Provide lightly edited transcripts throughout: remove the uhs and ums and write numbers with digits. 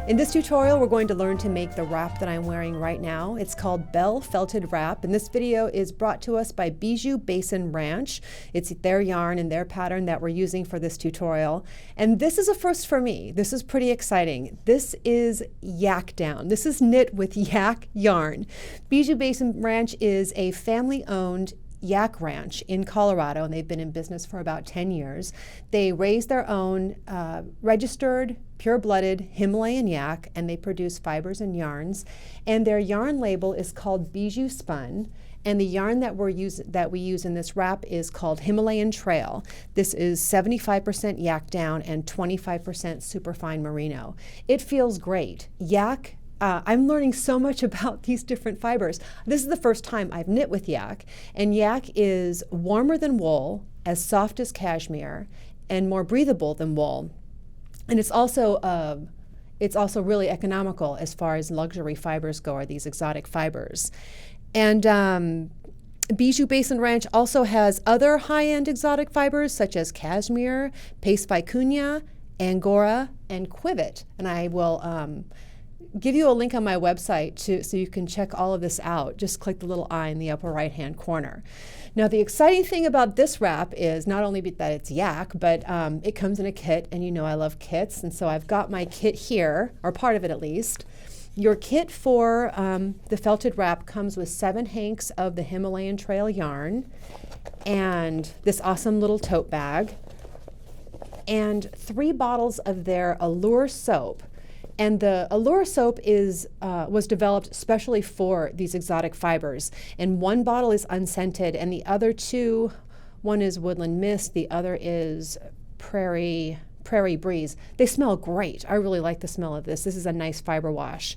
In this tutorial, we're going to learn to make the wrap that I'm wearing right now. It's called Bell Felted Wrap, and this video is brought to us by Bijou Basin Ranch. It's their yarn and their pattern that we're using for this tutorial. And this is a first for me. This is pretty exciting. This is yak down. This is knit with yak yarn. Bijou Basin Ranch is a family-owned yak ranch in Colorado, and they've been in business for about 10 years. They raise their own registered, pure-blooded Himalayan yak, and they produce fibers and yarns. And their yarn label is called Bijou Spun, and the yarn that we use in this wrap is called Himalayan Trail. This is 75% yak down and 25% superfine merino. It feels great. Yak. I'm learning so much about these different fibers. This is the first time I've knit with yak, and yak is warmer than wool, as soft as cashmere, and more breathable than wool. And it's also really economical as far as luxury fibers go, or these exotic fibers. And Bijou Basin Ranch also has other high-end exotic fibers such as cashmere, pace vicuña, angora, and quivet. And I will give you a link on my website so you can check all of this out. Just click the little eye in the upper right-hand corner. Now, the exciting thing about this wrap is not only that it's yak, but it comes in a kit, and you know I love kits, and so I've got my kit here, or part of it at least. Your kit for the felted wrap comes with 7 hanks of the Himalayan Trail yarn, and this awesome little tote bag, and 3 bottles of their Allure soap. And the Allure soap was developed especially for these exotic fibers. And 1 bottle is unscented, and the other 2, one is Woodland Mist, the other is Prairie Breeze. They smell great. I really like the smell of this. This is a nice fiber wash.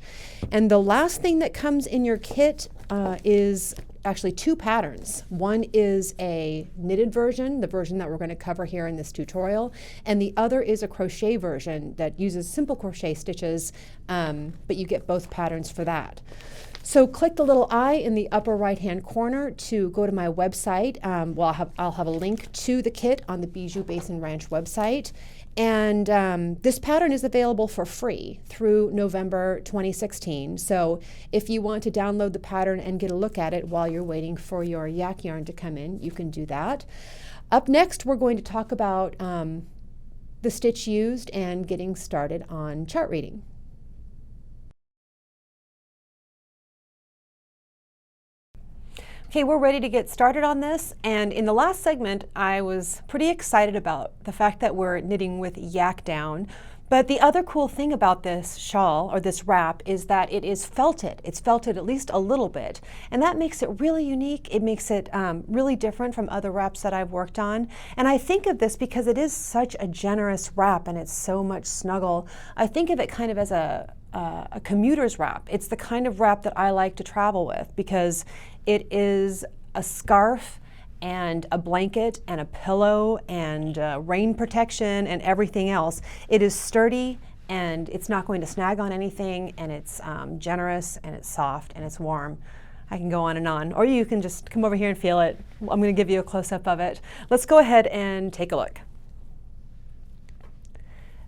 And the last thing that comes in your kit is actually 2 patterns. One is a knitted version, the version that we're going to cover here in this tutorial, and the other is a crochet version that uses simple crochet stitches, but you get both patterns for that. So click the little eye in the upper right-hand corner to go to my website. I'll have a link to the kit on the Bijou Basin Ranch website. And this pattern is available for free through November 2016. So if you want to download the pattern and get a look at it while you're waiting for your yak yarn to come in, you can do that. Up next, we're going to talk about the stitch used and getting started on chart reading. Okay, we're ready to get started on this, and in the last segment I was pretty excited about the fact that we're knitting with yak down, but the other cool thing about this shawl, or this wrap, is that it is felted. It's felted at least a little bit, and that makes it really unique. It makes it really different from other wraps that I've worked on, and I think of this because it is such a generous wrap and it's so much snuggle. I think of it kind of as a commuter's wrap. It's the kind of wrap that I like to travel with because it is a scarf and a blanket and a pillow and rain protection and everything else. It is sturdy and it's not going to snag on anything, and it's generous and it's soft and it's warm. I can go on, or you can just come over here and feel it. I'm going to give you a close-up of it. Let's go ahead and take a look.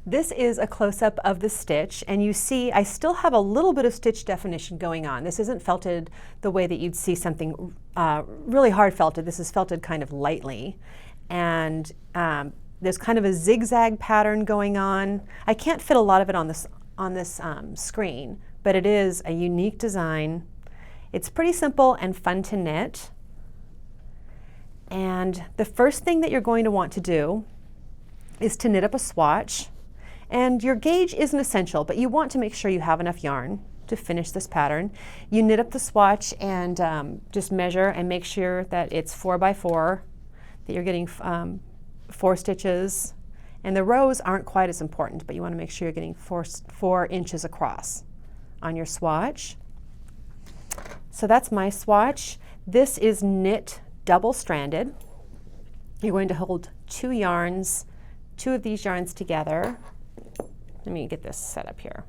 This is a close-up of the stitch, and you see I still have a little bit of stitch definition going on. This isn't felted the way that you'd see something really hard felted. This is felted kind of lightly, and there's kind of a zigzag pattern going on. I can't fit a lot of it on this screen, but it is a unique design. It's pretty simple and fun to knit. And the first thing that you're going to want to do is to knit up a swatch. And your gauge isn't essential, but you want to make sure you have enough yarn to finish this pattern. You knit up the swatch and just measure and make sure that it's 4 by 4, that you're getting 4 stitches. And the rows aren't quite as important, but you want to make sure you're getting 4 inches across on your swatch. So that's my swatch. This is knit double-stranded. You're going to hold 2 of these yarns together. Let me get this set up here.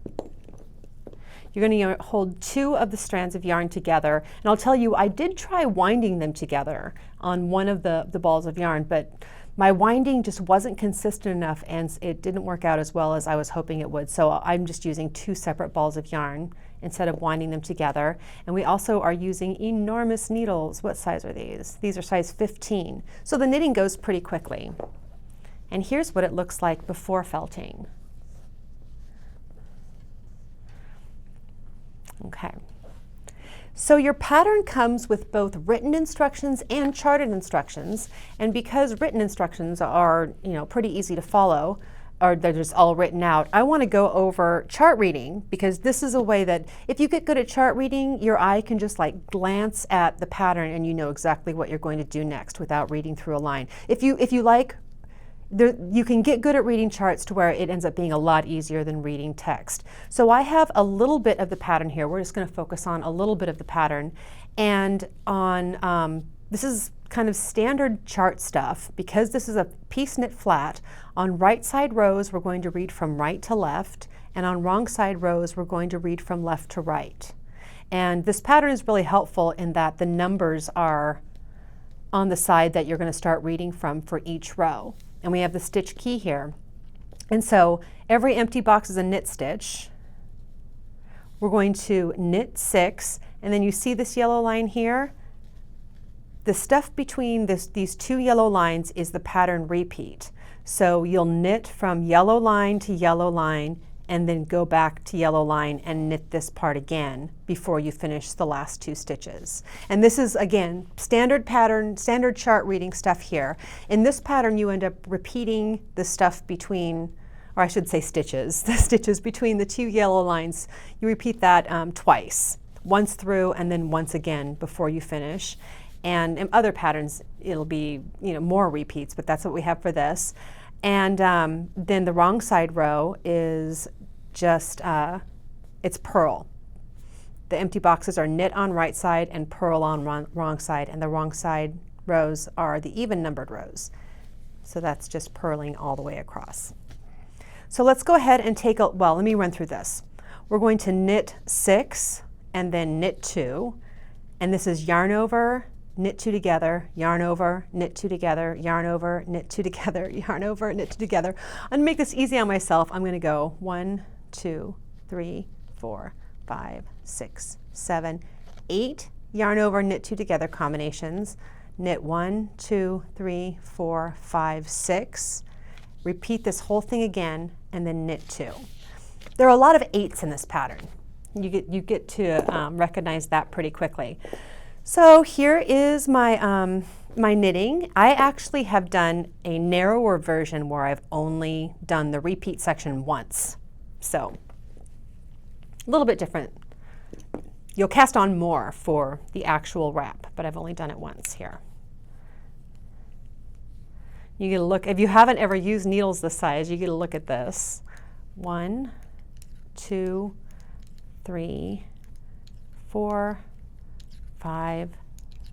You're going to hold 2 of the strands of yarn together, and I'll tell you, I did try winding them together on one of the balls of yarn, but my winding just wasn't consistent enough and it didn't work out as well as I was hoping it would. So I'm just using 2 separate balls of yarn instead of winding them together. And we also are using enormous needles. What size are these? These are size 15. So the knitting goes pretty quickly. And here's what it looks like before felting. Okay. So your pattern comes with both written instructions and charted instructions, and because written instructions are, pretty easy to follow, or they're just all written out, I want to go over chart reading, because this is a way that if you get good at chart reading, your eye can just like glance at the pattern and you know exactly what you're going to do next without reading through a line. If you like, you can get good at reading charts to where it ends up being a lot easier than reading text. So I have a little bit of the pattern here. We're just going to focus on a little bit of the pattern. And on this is kind of standard chart stuff. Because this is a piece knit flat, on right side rows we're going to read from right to left, and on wrong side rows we're going to read from left to right. And this pattern is really helpful in that the numbers are on the side that you're going to start reading from for each row. And we have the stitch key here. And so every empty box is a knit stitch. We're going to knit 6, and then you see this yellow line here? The stuff between these 2 yellow lines is the pattern repeat. So you'll knit from yellow line to yellow line, and then go back to yellow line and knit this part again before you finish the last 2 stitches. And this is, again, standard pattern, standard chart reading stuff here. In this pattern, you end up repeating the stuff between, or I should say stitches, the stitches between the 2 yellow lines. You repeat that twice, once through and then once again before you finish. And in other patterns, it'll be more repeats, but that's what we have for this. And then the wrong side row is just, it's purl. The empty boxes are knit on right side and purl on wrong side, and the wrong side rows are the even numbered rows. So that's just purling all the way across. So let's go ahead and let me run through this. We're going to knit 6 and then knit 2, and this is yarn over, knit 2 together, yarn over, knit 2 together, yarn over, knit 2 together, yarn over, knit 2 together. I'm going to make this easy on myself. I'm going to go 1, 2, 3, 4, 5, 6, 7, 8 yarn over, knit 2 together combinations. Knit 1, 2, 3, 4, 5, 6. Repeat this whole thing again, and then knit 2. There are a lot of 8s in this pattern. You get to recognize that pretty quickly. So here is my, my knitting. I actually have done a narrower version where I've only done the repeat section once. So a little bit different. You'll cast on more for the actual wrap, but I've only done it once here. You get a look, if you haven't ever used needles this size, you get a look at this. 1, 2, 3, 4, 5,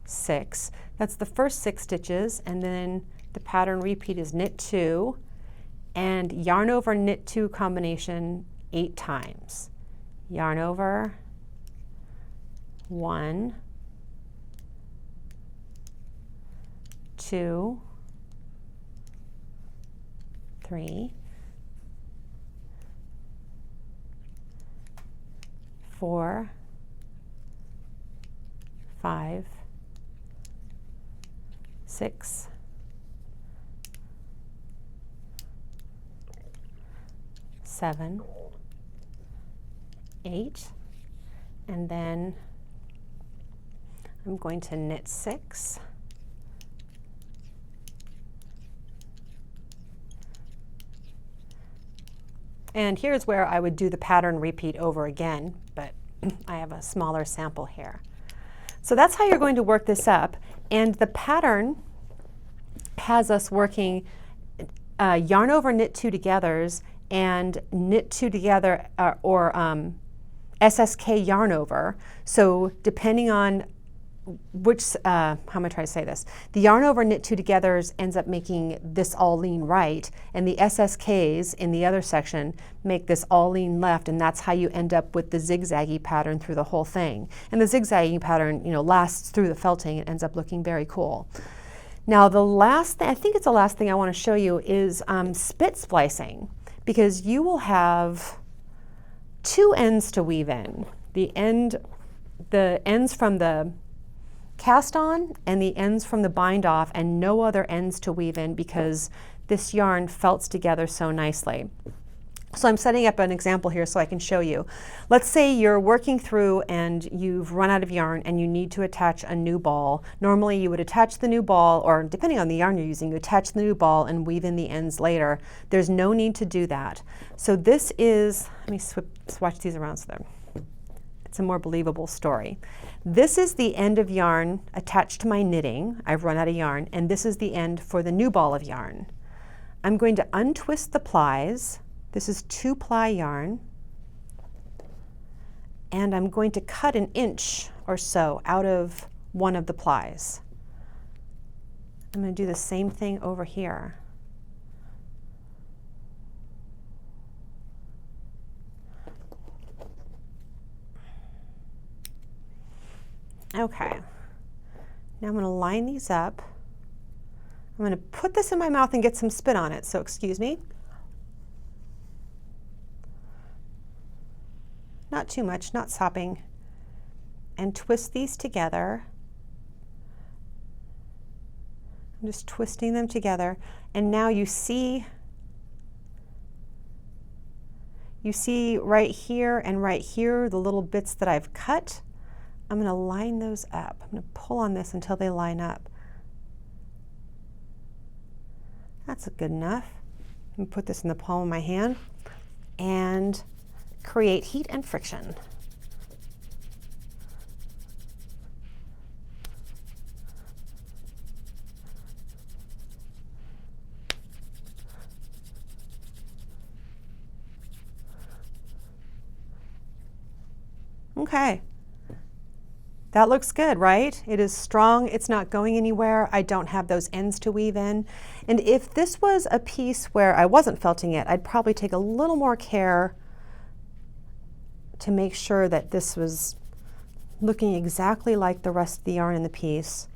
6. That's the first 6 stitches, and then the pattern repeat is knit 2 and yarn over, knit 2 combination 8 times. Yarn over, 1, 2, 3, 4, 5, 6, 7, 8, and then I'm going to knit 6, and here's where I would do the pattern repeat over again, but I have a smaller sample here. So that's how you're going to work this up, and the pattern has us working yarn over, knit 2 togethers and knit 2 together or SSK yarn over. So depending on which, how am I trying to say this? The yarn over, knit 2 togethers ends up making this all lean right, and the SSKs in the other section make this all lean left, and that's how you end up with the zigzaggy pattern through the whole thing. And the zigzaggy pattern, lasts through the felting. It ends up looking very cool. Now the last thing, I think it's the last thing I want to show you is spit splicing, because you will have two ends to weave in. The ends from the cast on and the ends from the bind off, and no other ends to weave in because this yarn felts together so nicely. So I'm setting up an example here so I can show you. Let's say you're working through and you've run out of yarn and you need to attach a new ball. Normally you would attach the new ball, or depending on the yarn you're using, you attach the new ball and weave in the ends later. There's no need to do that. So this is, let me swatch these around so it's a more believable story. This is the end of yarn attached to my knitting. I've run out of yarn, and this is the end for the new ball of yarn. I'm going to untwist the plies. This is 2-ply yarn, and I'm going to cut 1 inch or so out of one of the plies. I'm going to do the same thing over here. Okay, now I'm going to line these up. I'm going to put this in my mouth and get some spit on it, so excuse me. Not too much, not sopping. And twist these together. I'm just twisting them together, and now you see right here and right here the little bits that I've cut. I'm going to line those up. I'm going to pull on this until they line up. That's good enough. I'm going to put this in the palm of my hand and create heat and friction. Okay. That looks good, right? It is strong, it's not going anywhere. I don't have those ends to weave in. And if this was a piece where I wasn't felting it, I'd probably take a little more care to make sure that this was looking exactly like the rest of the yarn in the piece.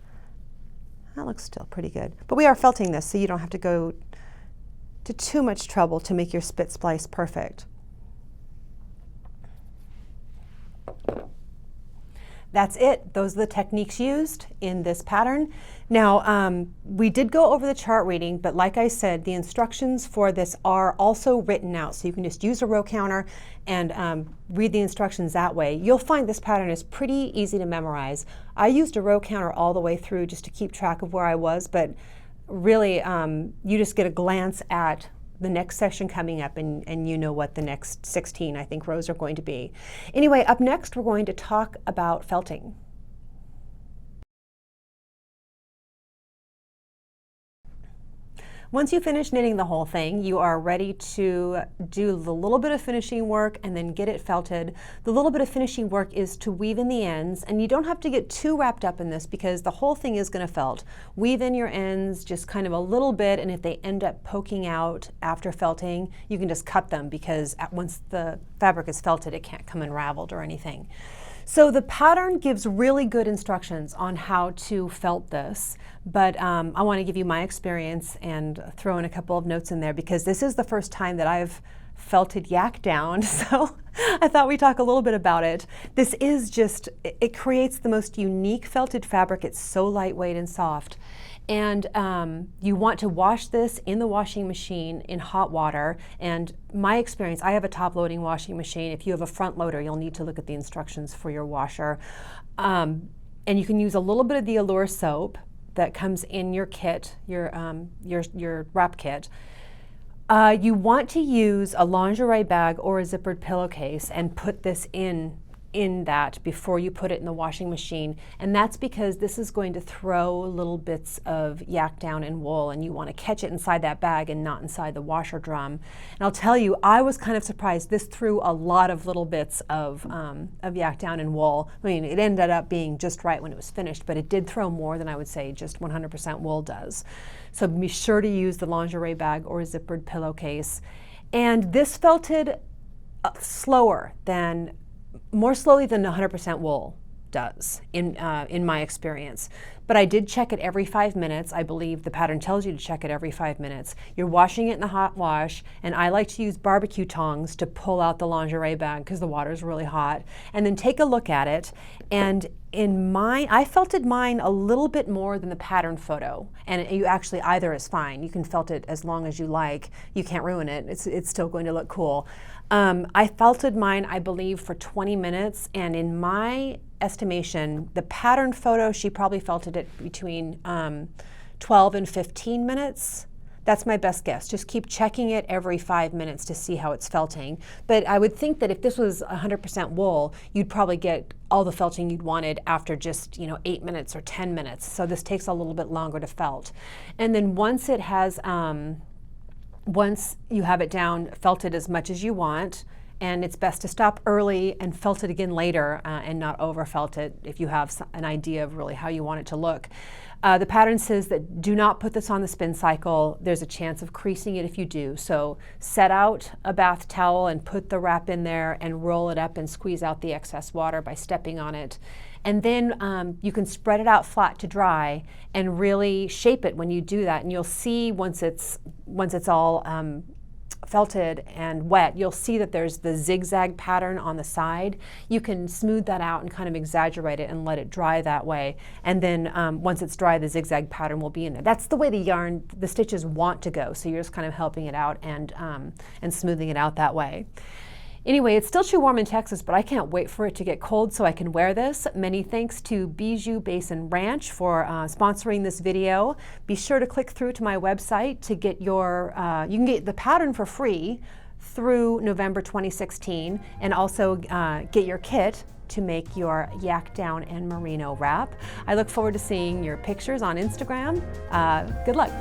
That looks still pretty good. But we are felting this, so you don't have to go to too much trouble to make your spit splice perfect. That's it. Those are the techniques used in this pattern. Now, we did go over the chart reading, but like I said, the instructions for this are also written out, so you can just use a row counter and read the instructions that way. You'll find this pattern is pretty easy to memorize. I used a row counter all the way through just to keep track of where I was, but really you just get a glance at the next section coming up, and you know what the next 16, I think, rows are going to be. Anyway, up next we're going to talk about felting. Once you finish knitting the whole thing, you are ready to do the little bit of finishing work and then get it felted. The little bit of finishing work is to weave in the ends, and you don't have to get too wrapped up in this because the whole thing is going to felt. Weave in your ends just kind of a little bit, and if they end up poking out after felting, you can just cut them because once the fabric is felted, it can't come unraveled or anything. So the pattern gives really good instructions on how to felt this, but I want to give you my experience and throw in a couple of notes in there because this is the first time that I've felted yak down, so I thought we'd talk a little bit about it. This is just, it creates the most unique felted fabric. It's so lightweight and soft. And you want to wash this in the washing machine in hot water. And my experience, I have a top-loading washing machine. If you have a front loader, you'll need to look at the instructions for your washer. And you can use a little bit of the Allure soap that comes in your kit, your wrap kit. You want to use a lingerie bag or a zippered pillowcase and put this in that before you put it in the washing machine, and that's because this is going to throw little bits of yak down and wool, and you want to catch it inside that bag and not inside the washer drum. And I'll tell you, I was kind of surprised. This threw a lot of little bits of yak down and wool. I mean, it ended up being just right when it was finished, but it did throw more than I would say just 100% wool does. So be sure to use the lingerie bag or zippered pillowcase. And this felted more slowly than 100% wool. does in my experience. But I did check it every 5 minutes. I believe the pattern tells you to check it every 5 minutes. You're washing it in the hot wash, and I like to use barbecue tongs to pull out the lingerie bag because the water is really hot. And then take a look at it. And in mine, I felted mine a little bit more than the pattern photo. And you actually, either is fine. You can felt it as long as you like. You can't ruin it. It's still going to look cool. I felted mine, I believe, for 20 minutes, and in my estimation, the pattern photo, she probably felted it between 12 and 15 minutes. That's my best guess. Just keep checking it every 5 minutes to see how it's felting. But I would think that if this was 100% wool, you'd probably get all the felting you'd wanted after just 8 minutes or 10 minutes. So this takes a little bit longer to felt. And then once it has, once you have it down, felt it as much as you want, and it's best to stop early and felt it again later and not over felt it if you have an idea of really how you want it to look. The pattern says that do not put this on the spin cycle. There's a chance of creasing it if you do. So set out a bath towel and put the wrap in there and roll it up and squeeze out the excess water by stepping on it. And then you can spread it out flat to dry and really shape it when you do that. And you'll see once it's all felted and wet, you'll see that there's the zigzag pattern on the side. You can smooth that out and kind of exaggerate it and let it dry that way. And then once it's dry, the zigzag pattern will be in there. That's the way the stitches want to go. So you're just kind of helping it out and smoothing it out that way. Anyway, it's still too warm in Texas, but I can't wait for it to get cold so I can wear this. Many thanks to Bijou Basin Ranch for sponsoring this video. Be sure to click through to my website to get your, you can get the pattern for free through November 2016, and also get your kit to make your yak down and merino wrap. I look forward to seeing your pictures on Instagram. Good luck.